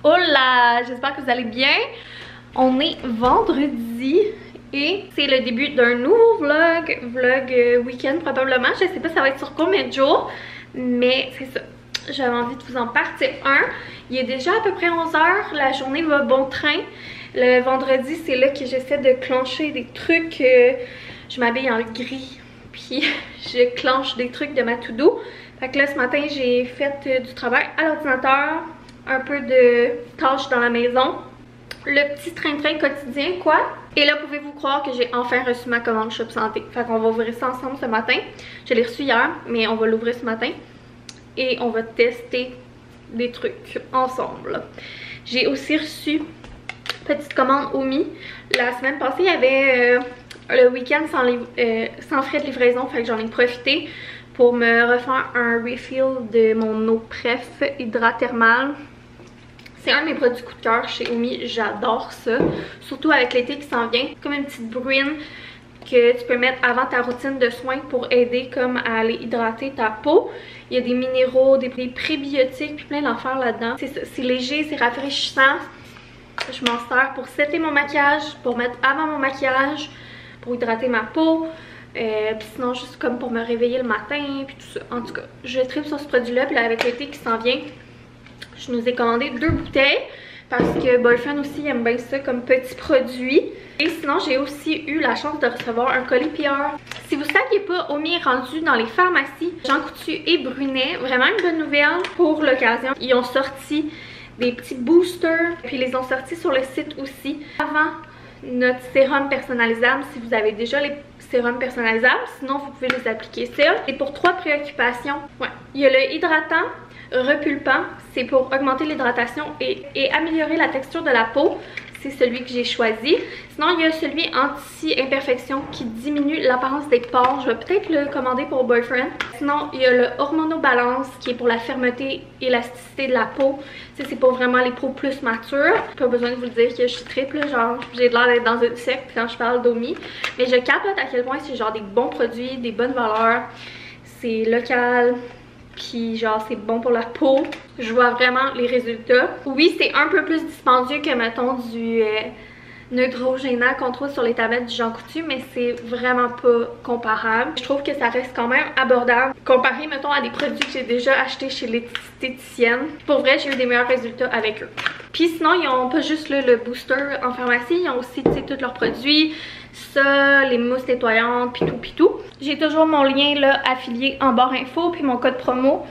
Hola! J'espère que vous allez bien. On est vendredi et c'est le début d'un nouveau vlog week-end probablement. Je sais pas ça va être sur combien de jours, mais c'est ça. J'avais envie de vous en partir un. Il est déjà à peu près 11 h, la journée va bon train. Le vendredi, c'est là que j'essaie de clencher des trucs. Je m'habille en gris, puis je clenche des trucs de ma to-do. Fait que là, ce matin, j'ai fait du travail à l'ordinateur, un peu de tâches dans la maison, le petit train-train quotidien, quoi. Et là, pouvez-vous croire que j'ai enfin reçu ma commande Shop Santé. Fait qu'on va ouvrir ça ensemble ce matin. Je l'ai reçu hier, mais on va l'ouvrir ce matin. Et on va tester des trucs ensemble. J'ai aussi reçu petite commande Omi. La semaine passée, il y avait le week-end sans frais de livraison, fait que j'en ai profité pour me refaire un refill de mon eau préf hydrathermale. C'est un de mes produits coup de cœur chez Omi, j'adore ça. Surtout avec l'été qui s'en vient, comme une petite bruine que tu peux mettre avant ta routine de soins pour aider comme à aller hydrater ta peau. Il y a des minéraux, des prébiotiques, puis plein d'affaires là-dedans. C'est léger, c'est rafraîchissant. Je m'en sers pour setter mon maquillage, pour mettre avant mon maquillage, pour hydrater ma peau. Puis sinon juste comme pour me réveiller le matin, puis tout ça. En tout cas, je tripe sur ce produit-là, puis là avec l'été qui s'en vient, je nous ai commandé 2 bouteilles. Parce que Boyfriend aussi aime bien ça comme petit produit. Et sinon, j'ai aussi eu la chance de recevoir un colis PR. Si vous ne saviez pas, Omi est rendu dans les pharmacies Jean Coutu et Brunet. Vraiment une bonne nouvelle pour l'occasion. Ils ont sorti des petits boosters. Puis ils les ont sortis sur le site aussi. Avant notre sérum personnalisable, si vous avez déjà les sérums personnalisables. Sinon, vous pouvez les appliquer seuls. Et pour 3 préoccupations, ouais. Il y a le hydratant repulpant, c'est pour augmenter l'hydratation et améliorer la texture de la peau. C'est celui que j'ai choisi. Sinon, il y a celui anti-imperfection qui diminue l'apparence des pores. Je vais peut-être le commander pour Boyfriend. Sinon, il y a le Hormonobalance qui est pour la fermeté et l'élasticité de la peau. C'est pour vraiment les peaux plus matures. Pas besoin de vous le dire que je suis triple, genre j'ai l'air d'être dans une secte quand je parle d'Omi. Mais je capote à quel point c'est genre des bons produits, des bonnes valeurs. C'est local. Puis genre c'est bon pour la peau. Je vois vraiment les résultats. Oui, c'est un peu plus dispendieux que mettons du Neutrogena qu'on trouve sur les tablettes du Jean Coutu, mais c'est vraiment pas comparable. Je trouve que ça reste quand même abordable comparé mettons à des produits que j'ai déjà achetés chez l'esthéticienne. Pour vrai, j'ai eu des meilleurs résultats avec eux. Puis sinon, ils ont pas juste le booster en pharmacie, ils ont aussi tous leurs produits. Ça, les mousses nettoyantes, pis tout. J'ai toujours mon lien là affilié en barre info, puis mon code promo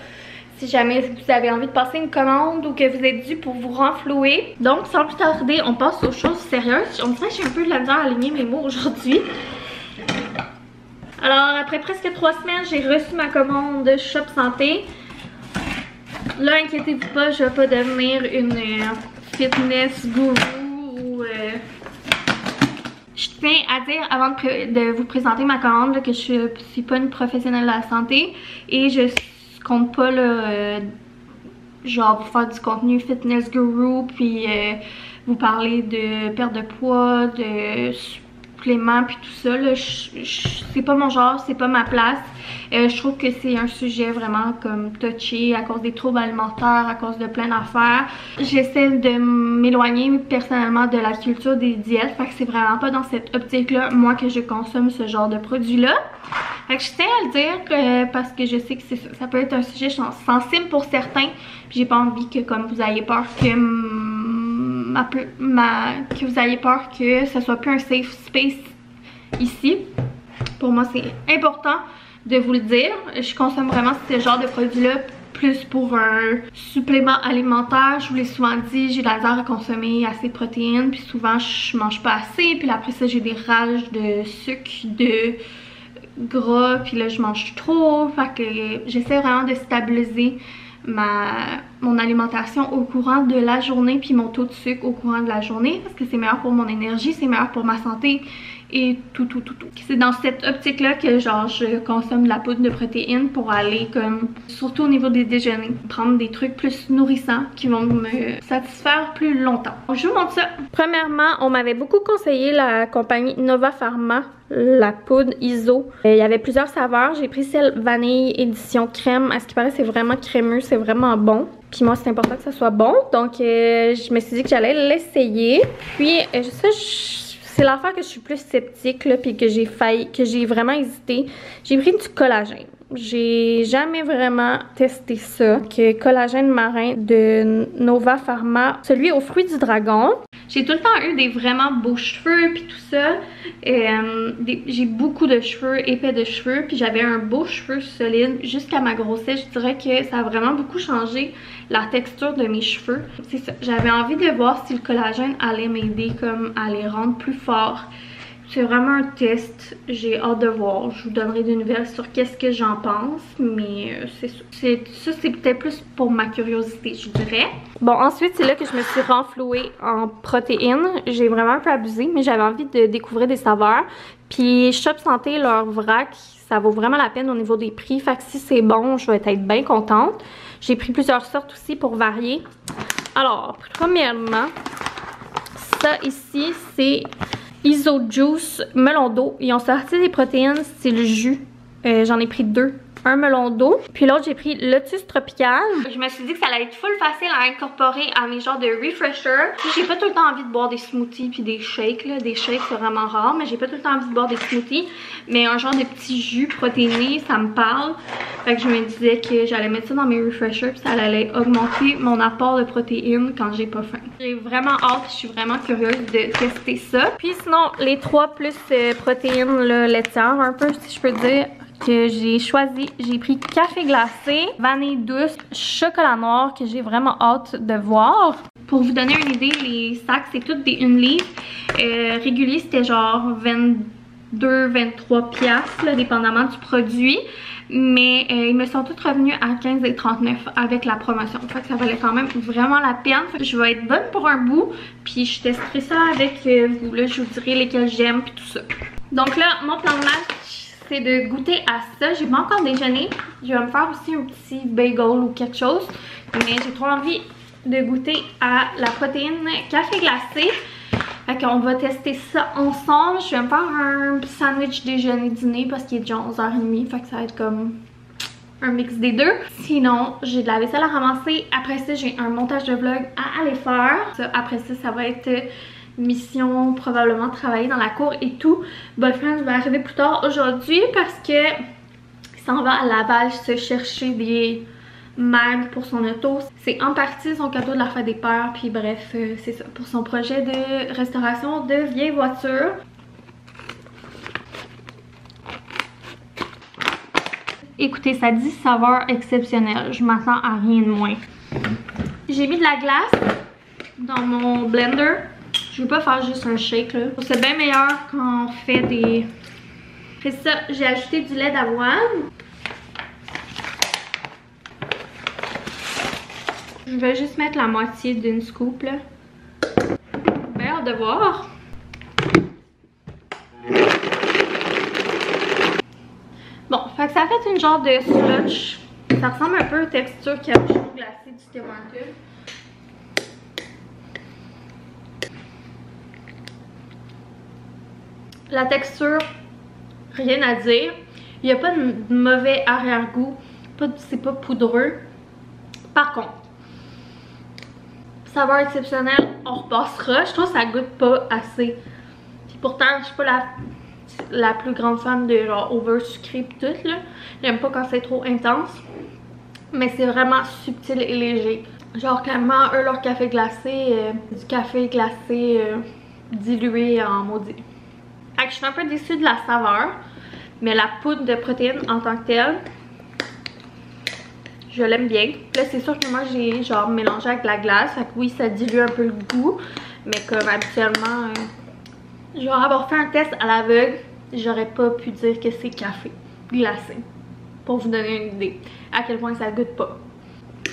si jamais vous avez envie de passer une commande ou que vous êtes dû pour vous renflouer. Donc sans plus tarder, on passe aux choses sérieuses. On dirait que j'ai un peu de la misère à aligner mes mots aujourd'hui. Alors après presque 3 semaines, j'ai reçu ma commande de Shop Santé. Là, inquiétez-vous pas, je vais pas devenir une fitness guru ou je tiens à dire avant de vous présenter ma commande là, que je suis pas une professionnelle de la santé et je compte pas là, genre vous faire du contenu fitness guru puis vous parler de perte de poids, de suppléments puis tout ça là. C'est pas mon genre, c'est pas ma place. Je trouve que c'est un sujet vraiment comme touché à cause des troubles alimentaires, à cause de plein d'affaires. J'essaie de m'éloigner personnellement de la culture des diètes, fait que c'est vraiment pas dans cette optique-là, moi, que je consomme ce genre de produit-là. Fait que je tiens à le dire parce que je sais que ça peut être un sujet sensible pour certains, puis j'ai pas envie que comme vous ayez peur que vous ayez peur que ce soit plus un safe space ici. Pour moi, c'est important de vous le dire. Je consomme vraiment ce genre de produit-là plus pour un supplément alimentaire. Je vous l'ai souvent dit, j'ai de la misère à consommer assez de protéines, puis souvent je mange pas assez, puis après ça j'ai des rages de sucre, de gras, puis là je mange trop. Fait que j'essaie vraiment de stabiliser mon alimentation au courant de la journée, puis mon taux de sucre au courant de la journée, parce que c'est meilleur pour mon énergie, c'est meilleur pour ma santé et tout. C'est dans cette optique-là que genre je consomme de la poudre de protéines pour aller comme, surtout au niveau des déjeuners, prendre des trucs plus nourrissants qui vont me satisfaire plus longtemps. Donc, je vous montre ça. Premièrement, on m'avait beaucoup conseillé la compagnie Nova Pharma, la poudre ISO. Il y avait plusieurs saveurs. J'ai pris celle vanille édition crème. À ce qui paraît, c'est vraiment crémeux, c'est vraiment bon. Puis moi, c'est important que ça soit bon. Donc, je me suis dit que j'allais l'essayer. Puis, ça, c'est l'affaire que je suis plus sceptique, là, puis que j'ai vraiment hésité. J'ai pris du collagène. J'ai jamais vraiment testé ça. Que collagène marin de Nova Pharma, celui aux fruits du dragon. J'ai tout le temps eu des vraiment beaux cheveux puis tout ça. J'ai beaucoup de cheveux, épais de cheveux, puis j'avais un beau cheveu solide jusqu'à ma grossesse. Je dirais que ça a vraiment beaucoup changé la texture de mes cheveux. C'est ça. J'avais envie de voir si le collagène allait m'aider comme à les rendre plus forts. C'est vraiment un test, j'ai hâte de voir. Je vous donnerai des nouvelles sur qu'est-ce que j'en pense, mais c'est ça. C'est peut-être plus pour ma curiosité, je dirais. Bon, ensuite, c'est là que je me suis renflouée en protéines. J'ai vraiment un peu abusé, mais j'avais envie de découvrir des saveurs. Puis Shop Santé, leur vrac, ça vaut vraiment la peine au niveau des prix. Fait que si c'est bon, je vais être bien contente. J'ai pris plusieurs sortes aussi pour varier. Alors, premièrement, ça ici, c'est Iso Juice melon d'eau. Ils ont sorti des protéines style jus. J'en ai pris 2. Un melon d'eau. Puis l'autre, j'ai pris Lotus Tropical. Je me suis dit que ça allait être full facile à incorporer à mes genres de refresher. J'ai pas tout le temps envie de boire des smoothies puis des shakes. Là. Des shakes, c'est vraiment rare, mais j'ai pas tout le temps envie de boire des smoothies. Mais un genre de petit jus protéiné, ça me parle. Fait que je me disais que j'allais mettre ça dans mes refreshers puis ça allait augmenter mon apport de protéines quand j'ai pas faim. J'ai vraiment hâte, je suis vraiment curieuse de tester ça. Puis sinon, les 3 plus protéines là, laitières un peu, si je peux dire, que j'ai choisi, j'ai pris café glacé, vanille douce, chocolat noir que j'ai vraiment hâte de voir. Pour vous donner une idée, les sacs c'est toutes des 1 livre. Régulier c'était genre 22-23 piastres, là, dépendamment du produit. Mais ils me sont tous revenus à 15,39 avec la promotion. Fait que ça valait quand même vraiment la peine. Fait que je vais être bonne pour un bout. Puis je testerai ça avec vous. Là, je vous dirai lesquels j'aime puis tout ça. Donc là, mon plan de match, c'est de goûter à ça. J'ai pas encore déjeuné. Je vais me faire aussi un petit bagel ou quelque chose. Mais j'ai trop envie de goûter à la protéine café glacé. Fait qu'on va tester ça ensemble. Je vais me faire un sandwich déjeuner-dîner parce qu'il est déjà 11h30. Fait que ça va être comme un mix des deux. Sinon, j'ai de la vaisselle à ramasser. Après ça, j'ai un montage de vlog à aller faire. Après ça, ça va être mission, probablement travailler dans la cour et tout. Boyfriend va arriver plus tard aujourd'hui parce que il s'en va à Laval se chercher des mags pour son auto. C'est en partie son cadeau de la fête des pères. Puis bref, c'est ça. Pour son projet de restauration de vieilles voitures. Écoutez, ça dit saveur exceptionnelle. Je m'attends à rien de moins. J'ai mis de la glace dans mon blender. Je veux pas faire juste un shake là. C'est bien meilleur quand on fait des... C'est ça, j'ai ajouté du lait d'avoine. Je vais juste mettre la moitié d'une scoop là. Bien hâte de voir. Bon, fait que ça a fait une genre de slush. Ça ressemble un peu aux textures capuchon glacé du Tim Hortons. La texture, rien à dire. Il n'y a pas de mauvais arrière-goût. C'est pas poudreux. Par contre, saveur exceptionnelle, on repassera. Je trouve que ça goûte pas assez. Puis pourtant, je suis pas la plus grande fan de genre over sucré pis tout là. J'aime pas quand c'est trop intense. Mais c'est vraiment subtil et léger. Genre clairement, eux, leur café glacé, du café glacé dilué en maudit. Fait que je suis un peu déçue de la saveur. Mais la poudre de protéines en tant que telle, je l'aime bien. Là, c'est sûr que moi, j'ai genre mélangé avec de la glace. Fait que oui, ça dilue un peu le goût. Mais comme habituellement, genre avoir fait un test à l'aveugle, j'aurais pas pu dire que c'est café glacé. Pour vous donner une idée à quel point ça goûte pas.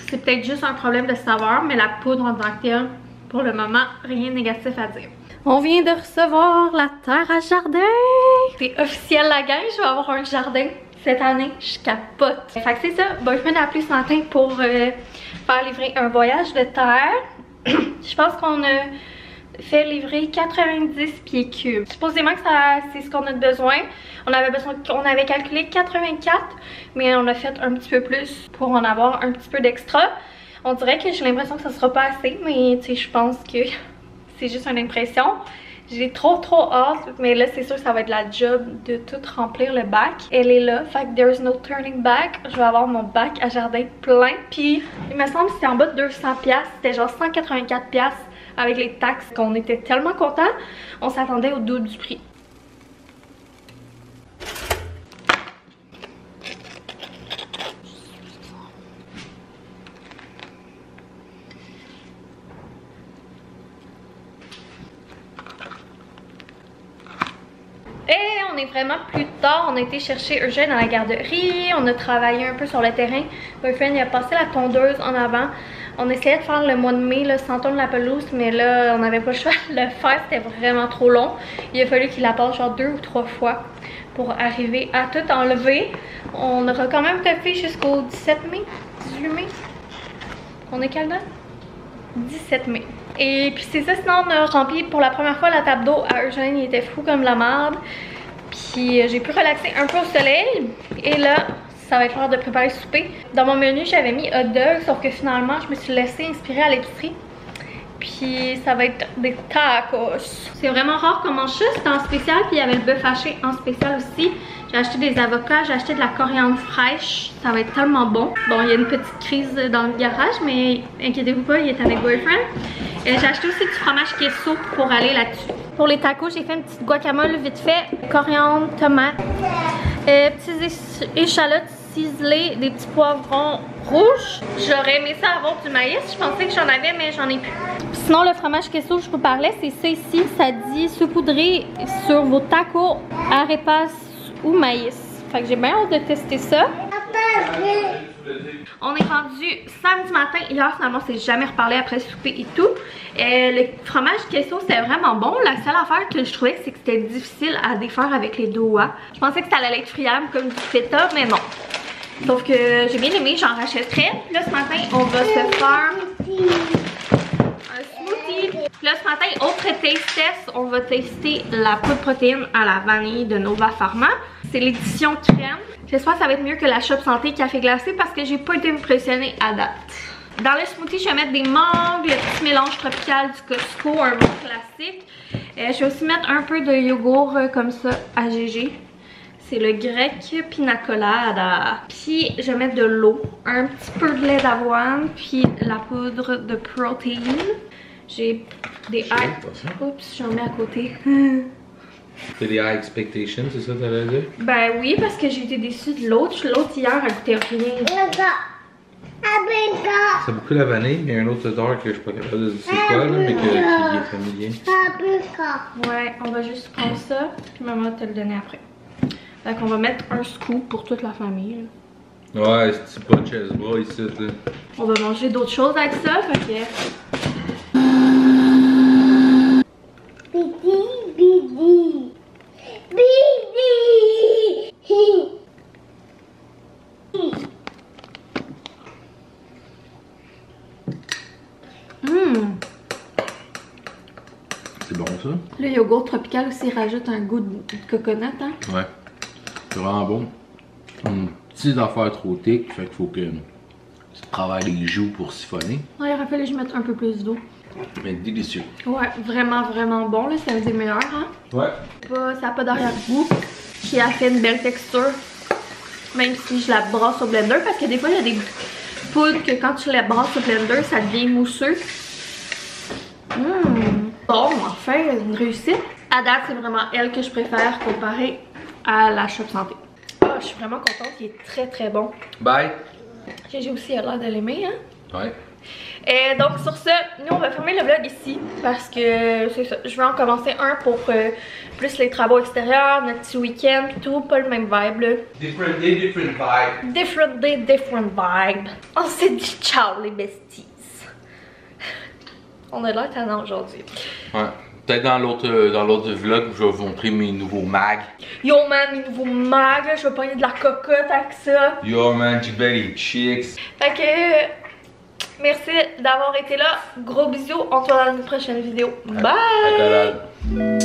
C'est peut-être juste un problème de saveur, mais la poudre en tant que telle, pour le moment, rien de négatif à dire. On vient de recevoir la terre à jardin. C'est officiel la gang, je vais avoir un jardin cette année. Je capote. Fait que c'est ça, Boyfriend a appelé ce matin pour faire livrer un voyage de terre. Je pense qu'on a fait livrer 90 pieds cubes. Supposément que c'est ce qu'on a besoin. On avait calculé 84, mais on a fait un petit peu plus pour en avoir un petit peu d'extra. On dirait que j'ai l'impression que ça sera pas assez, mais tu sais, je pense que c'est juste une impression. J'ai trop hâte, mais là c'est sûr que ça va être la job de tout remplir le bac. Elle est là, fait que there's no turning back. Je vais avoir mon bac à jardin plein. Puis il me semble que c'était en bas de 200$, c'était genre 184$ avec les taxes, qu'on était tellement contents. On s'attendait au double du prix. On est vraiment plus tard, on a été chercher Eugène à la garderie, on a travaillé un peu sur le terrain. Boyfriend il a passé la tondeuse en avant. On essayait de faire le mois de mai là, sans tondre la pelouse, mais là on n'avait pas le choix de le faire, c'était vraiment trop long. Il a fallu qu'il la passe genre 2 ou 3 fois pour arriver à tout enlever. On aura quand même tapé jusqu'au 17 mai, 18 mai. On est quelle date? 17 mai. Et puis c'est ça, sinon on a rempli pour la première fois la table d'eau à Eugène, il était fou comme la merde. Puis j'ai pu relaxer un peu au soleil. Et là, ça va être l'heure de préparer le souper. Dans mon menu, j'avais mis hot dog, sauf que finalement, je me suis laissée inspirer à l'épicerie. Puis ça va être des tacos. C'est vraiment rare qu'on mange ça, c'était en spécial. Puis il y avait le bœuf haché en spécial aussi. J'ai acheté des avocats, j'ai acheté de la coriandre fraîche. Ça va être tellement bon. Bon, il y a une petite crise dans le garage, mais inquiétez-vous pas, il est avec Boyfriend. J'ai acheté aussi du fromage queso pour aller là-dessus. Pour les tacos, j'ai fait une petite guacamole vite fait. Coriandre, tomate, petites échalotes ciselées, des petits poivrons rouges. J'aurais aimé ça avoir du maïs. Je pensais que j'en avais, mais j'en ai plus. Sinon, le fromage queso, je vous parlais, c'est ça ici. Ça dit saupoudrer sur vos tacos, arepas ou maïs. Fait que j'ai bien hâte de tester ça. On est rendu samedi matin. Hier, finalement, on s'est jamais reparlé après le souper et tout. Le fromage queso, c'était vraiment bon. La seule affaire que je trouvais, c'est que c'était difficile à défaire avec les doigts. Je pensais que ça allait être friable comme du feta, mais non. Sauf que j'ai bien aimé, j'en rachèterais. Là, ce matin, on va se faire un smoothie. Là, ce matin, autre taste test, on va tester la poudre protéine à la vanille de Nova Pharma. C'est l'édition crème. J'espère que ça va être mieux que la Shop Santé café glacé parce que j'ai pas été impressionnée à date. Dans le smoothie, je vais mettre des mangues, le petit mélange tropical du Costco, un bon classique. Je vais aussi mettre un peu de yogourt comme ça à GG. C'est le grec pina colada. Puis je vais mettre de l'eau, un petit peu de lait d'avoine, puis la poudre de protéine. J'ai des high... Oups, j'en mets à côté. C'est des high expectations, c'est ça que t'allais dire? Ben oui, parce que j'ai été déçue de l'autre. L'autre hier, elle goûtait rien. C'est beaucoup la vanille, mais il y a un autre odeur que je suis pas capable de dire c'est quoi, là, mais qui est familier. Ouais, on va juste prendre ça, puis maman va te le donner après. Fait qu'on va mettre un scoop pour toute la famille. Là. Ouais, c'est pas Chesbra ici, là. On va manger d'autres choses avec ça, fait que... C'est bon ça? Le yogourt tropical aussi rajoute un goût de coconut, hein? Ouais. C'est vraiment bon. Une petite affaire trop thick, fait qu'il faut que tu travailles les joues pour siphonner. Ouais, il aurait fallu que je mette un peu plus d'eau. Mais délicieux. Ouais, vraiment bon, là, c'est un des meilleurs, hein? Ouais. Ça n'a pas d'arrière-goût, qui a fait une belle texture, même si je la brasse au blender, parce que des fois, il y a des poudres que quand tu les brasses au blender, ça devient mousseux. Bon, enfin, une réussite. À date, c'est vraiment elle que je préfère comparé à la Shop Santé. Ah, je suis vraiment contente, il est très bon. Bye! J'ai aussi l'air de l'aimer, hein? Ouais. Et donc sur ce, nous on va fermer le vlog ici parce que c'est ça, je vais en commencer un pour plus les travaux extérieurs, notre petit week-end et tout, pas le même vibe là. Different day, different vibe. Different day, different vibe. On s'est dit ciao les besties. On a l'air tannant aujourd'hui. Ouais, Peut-être dans l'autre vlog, je vais vous montrer mes nouveaux mags. Yo man, mes nouveaux mags, je vais pogner de la cocotte avec ça. Yo man, j'ai bien les chicks. Fait que merci d'avoir été là. Gros bisous, on se voit dans une prochaine vidéo. Bye!